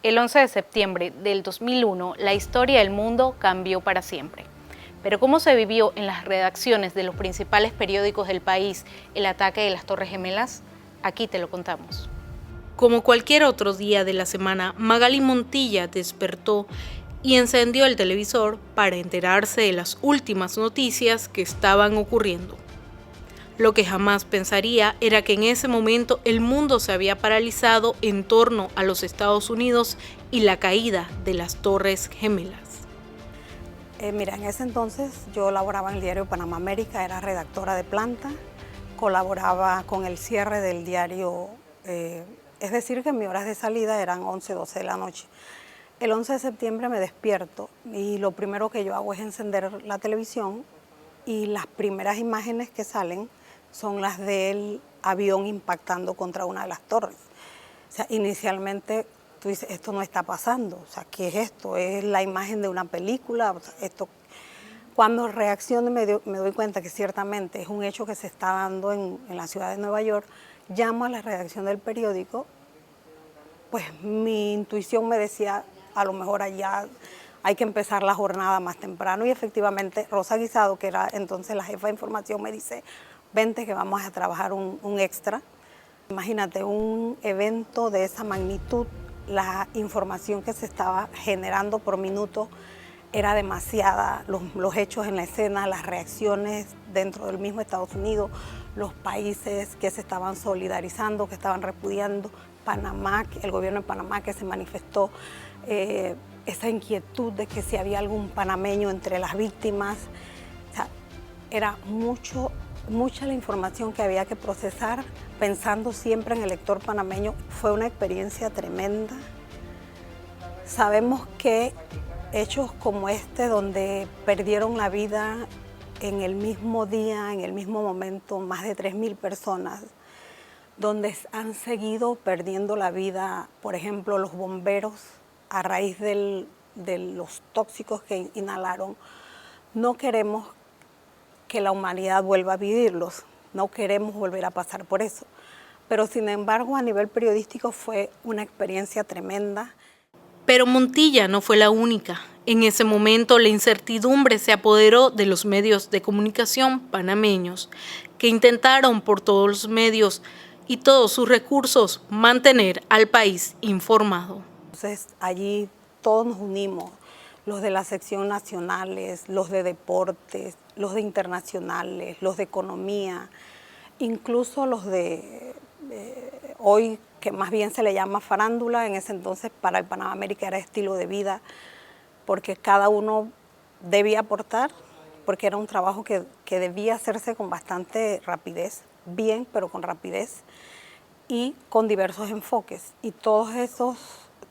El 11 de septiembre del 2001, la historia del mundo cambió para siempre. Pero ¿cómo se vivió en las redacciones de los principales periódicos del país el ataque de las Torres Gemelas? Aquí te lo contamos. Como cualquier otro día de la semana, Magali Montilla despertó y encendió el televisor para enterarse de las últimas noticias que estaban ocurriendo. Lo que jamás pensaría era que en ese momento el mundo se había paralizado en torno a los Estados Unidos y la caída de las Torres Gemelas. Mira, en ese entonces yo laboraba en el diario Panamá América, era redactora de planta, colaboraba con el cierre del diario, es decir que mis horas de salida eran 11, 12 de la noche. El 11 de septiembre me despierto y lo primero que yo hago es encender la televisión y las primeras imágenes que salen son las del avión impactando contra una de las torres. O sea, inicialmente tú dices, esto no está pasando, o sea, ¿qué es esto? ¿Es la imagen de una película? O sea, esto. Cuando reacciono me doy cuenta que ciertamente es un hecho que se está dando en la ciudad de Nueva York, llamo a la redacción del periódico, pues mi intuición me decía, a lo mejor allá hay que empezar la jornada más temprano, y efectivamente Rosa Guisado, que era entonces la jefa de información, me dice, vente que vamos a trabajar un extra. Imagínate, un evento de esa magnitud, la información que se estaba generando por minuto era demasiada, los hechos en la escena, las reacciones dentro del mismo Estados Unidos, los países que se estaban solidarizando, que estaban repudiando, Panamá, el gobierno de Panamá que se manifestó, esa inquietud de que si había algún panameño entre las víctimas. O sea, era mucha la información que había que procesar, pensando siempre en el lector panameño. Fue una experiencia tremenda. Sabemos que hechos como este, donde perdieron la vida en el mismo día, en el mismo momento, más de 3.000 personas, donde han seguido perdiendo la vida, por ejemplo, los bomberos, a raíz de los tóxicos que inhalaron. No queremos que la humanidad vuelva a vivirlos, no queremos volver a pasar por eso. Pero sin embargo, a nivel periodístico fue una experiencia tremenda. Pero Montilla no fue la única. En ese momento la incertidumbre se apoderó de los medios de comunicación panameños, que intentaron por todos los medios y todos sus recursos mantener al país informado. Entonces allí todos nos unimos, los de la sección nacionales, los de deportes, los de internacionales, los de economía, incluso los de hoy, que más bien se le llama farándula, en ese entonces para el Panamá América era estilo de vida, porque cada uno debía aportar, porque era un trabajo que debía hacerse con bastante rapidez, bien, pero con rapidez, y con diversos enfoques. Y todos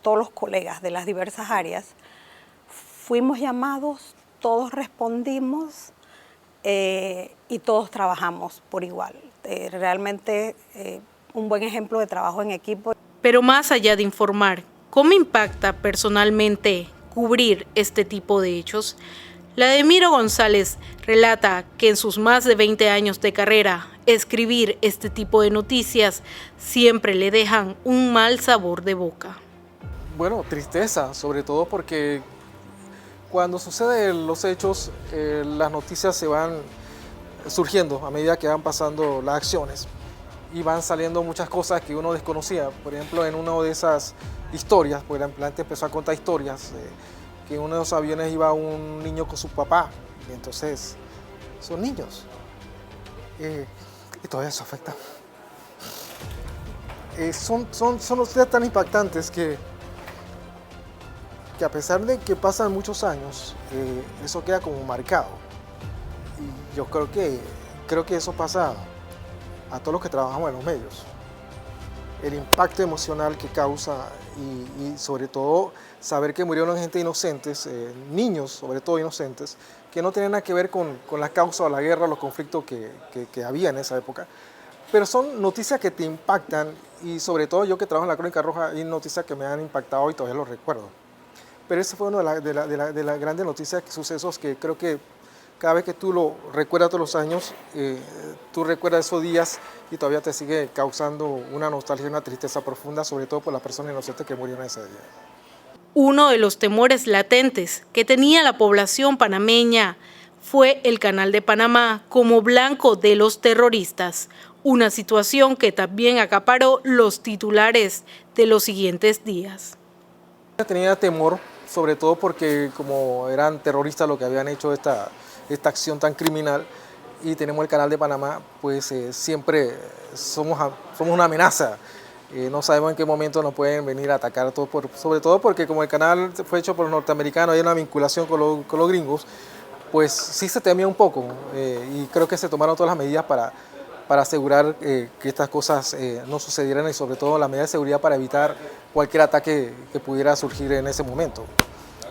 los colegas de las diversas áreas fuimos llamados, todos respondimos y todos trabajamos por igual. Realmente un buen ejemplo de trabajo en equipo. Pero más allá de informar, ¿cómo impacta personalmente cubrir este tipo de hechos? Lademiro González relata que en sus más de 20 años de carrera, escribir este tipo de noticias siempre le dejan un mal sabor de boca. Bueno, tristeza, sobre todo porque cuando suceden los hechos, las noticias se van surgiendo a medida que van pasando las acciones y van saliendo muchas cosas que uno desconocía. Por ejemplo, en una de esas historias, pues la gente empezó a contar historias, que en uno de los aviones iba un niño con su papá, y entonces son niños, y todavía eso afecta. Son noticias tan impactantes que a pesar de que pasan muchos años, eso queda como marcado. Y yo creo que eso pasa a todos los que trabajamos en los medios. El impacto emocional que causa y sobre todo saber que murieron gente inocentes, niños sobre todo inocentes, que no tienen nada que ver con la causa de la guerra, los conflictos que había en esa época. Pero son noticias que te impactan y sobre todo yo que trabajo en la Crónica Roja, hay noticias que me han impactado y todavía los recuerdo. Pero esa fue una de las grandes noticias, sucesos que creo que cada vez que tú lo recuerdas todos los años, tú recuerdas esos días y todavía te sigue causando una nostalgia y una tristeza profunda, sobre todo por las personas inocentes que murieron ese día. Uno de los temores latentes que tenía la población panameña fue el Canal de Panamá como blanco de los terroristas, una situación que también acaparó los titulares de los siguientes días. Tenía temor, sobre todo porque como eran terroristas lo que habían hecho esta acción tan criminal, y tenemos el Canal de Panamá, pues siempre somos una amenaza. No sabemos en qué momento nos pueden venir a atacar, sobre todo porque como el canal fue hecho por los norteamericanos, hay una vinculación con los gringos, pues sí se temía un poco, y creo que se tomaron todas las medidas para asegurar que estas cosas no sucedieran, y sobre todo las medidas de seguridad para evitar cualquier ataque que pudiera surgir en ese momento.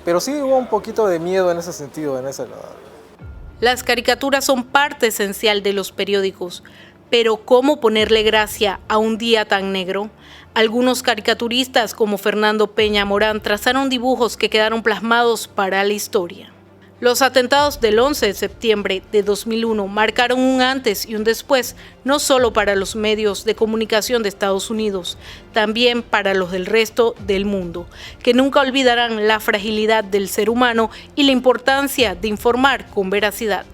Pero sí hubo un poquito de miedo en ese sentido, Las caricaturas son parte esencial de los periódicos, pero ¿cómo ponerle gracia a un día tan negro? Algunos caricaturistas como Fernando Peña Morán trazaron dibujos que quedaron plasmados para la historia. Los atentados del 11 de septiembre de 2001 marcaron un antes y un después, no solo para los medios de comunicación de Estados Unidos, también para los del resto del mundo, que nunca olvidarán la fragilidad del ser humano y la importancia de informar con veracidad.